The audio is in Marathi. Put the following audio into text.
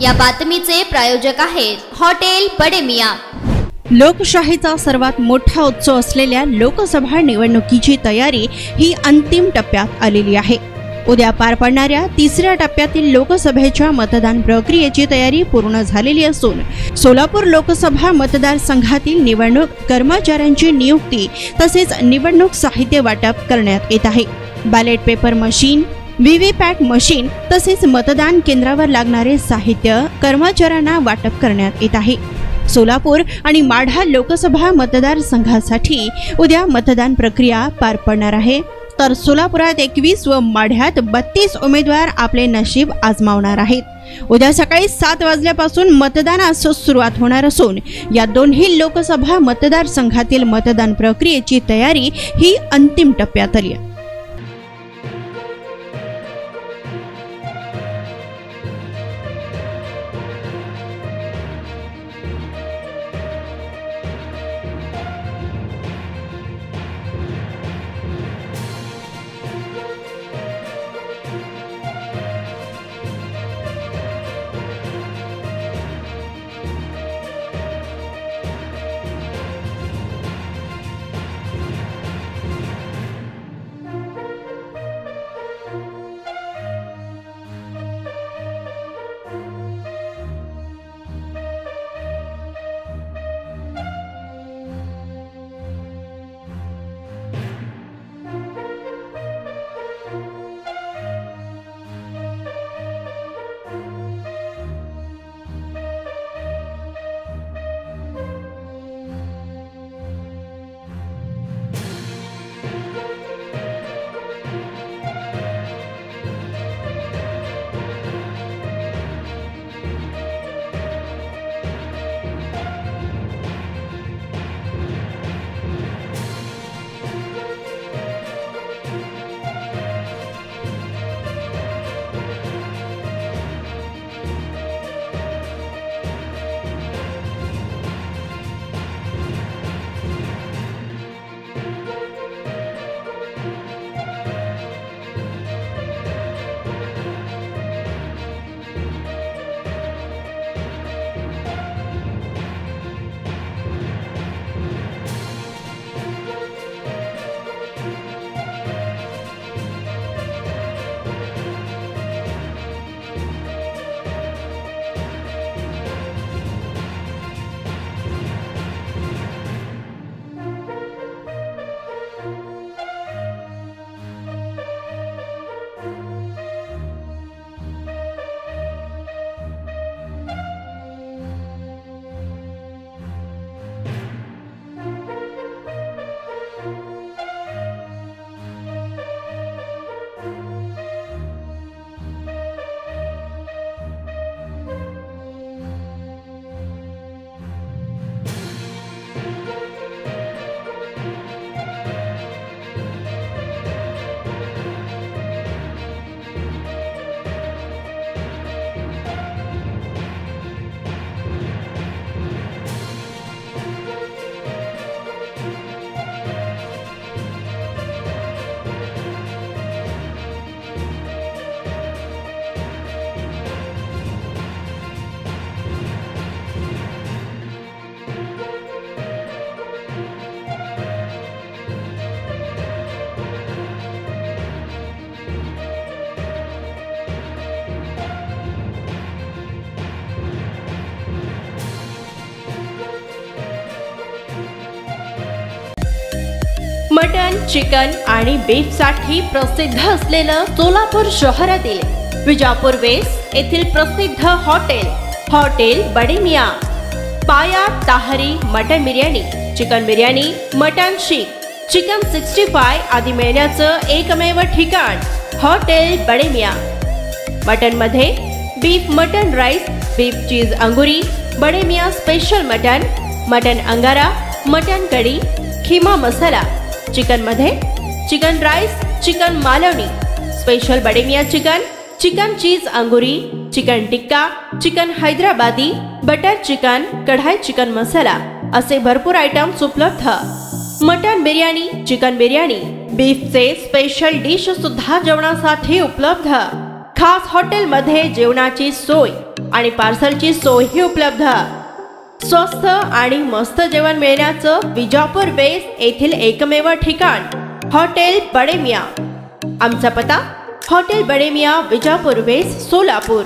या बातमीचे प्रायोजक आहेत हॉटेल बडे मियां। लोकशाहीचा सर्वात मोठा उत्सव असलेल्या लोकसभा निवडणुकीची तयारी ही अंतिम टप्प्यात आलेली आहे। उद्या पार पडणाऱ्या तिसऱ्या टप्प्यातील लोकसभेच्या मतदान प्रक्रियेची तयारी पूर्ण झालेली असून सोलापूर लोकसभा मतदारसंघातील निवडणूक कर्मचाऱ्यांची नियुक्ती तसेच निवडणूक साहित्य वाटप करण्यात येत आहे। Ballot paper machine, VVPAT machine तसेच मतदान केंद्रावर लागणारे साहित्य कर्मचाऱ्यांना वाटप करण्यात येत आहे। सोलापूर आणि माढा लोकसभा मतदारसंघासाठी उद्या मतदान प्रक्रिया पार पडणार आहे, तर सोलापुरात 21 व माढ्यात 32 उमेदवार आपले नशीब आजमावणार आहेत। उद्या सकाळी 7 वाजल्यापासून मतदानास सुरुवात होणार असून या दोन्ही लोकसभा मतदारसंघातील मतदान प्रक्रियेची तयारी ही अंतिम टप्प्यात आली आहे। मटन, चिकन आणि बीफ साठी प्रसिद्ध असलेलं सोलापूर शहरातील विजापूर वेस्ट येथील प्रसिद्ध hotel Bade Miyan. Paya tahri mutton biryani, chicken biryani, mutton seekh, chicken 65 आदी मिळण्याचं एकमेव ठिकाण हॉटेल बडे मियां। मटन मध्ये beef mutton rice, beef cheese angoori, Bade Miyan special mutton, mutton angara, mutton kadhi, keema masala. Chicken मध्ये chicken rice, chicken Malvani, special Bade Miyan chicken, chicken cheese angoori, chicken tikka, chicken Hyderabadi, butter chicken, kadhai chicken masala असे भरपूर आयटम्स उपलब्ध। मटन बिर्याणी, चिकन बिर्याणी, बीफचे स्पेशल डिश सुद्धा जेवणासाठी उपलब्ध। खास हॉटेलमध्ये जेवणाची सोय आणि पार्सलची सोयही उपलब्ध। स्वस्त आणि मस्त जेवण मिळण्याचं विजापूर वेस्ट येथील एकमेव ठिकाण हॉटेल बडे मियाँ। आमचा पत्ता हॉटेल बडे मियाँ, विजापूर वेस्ट, सोलापूर।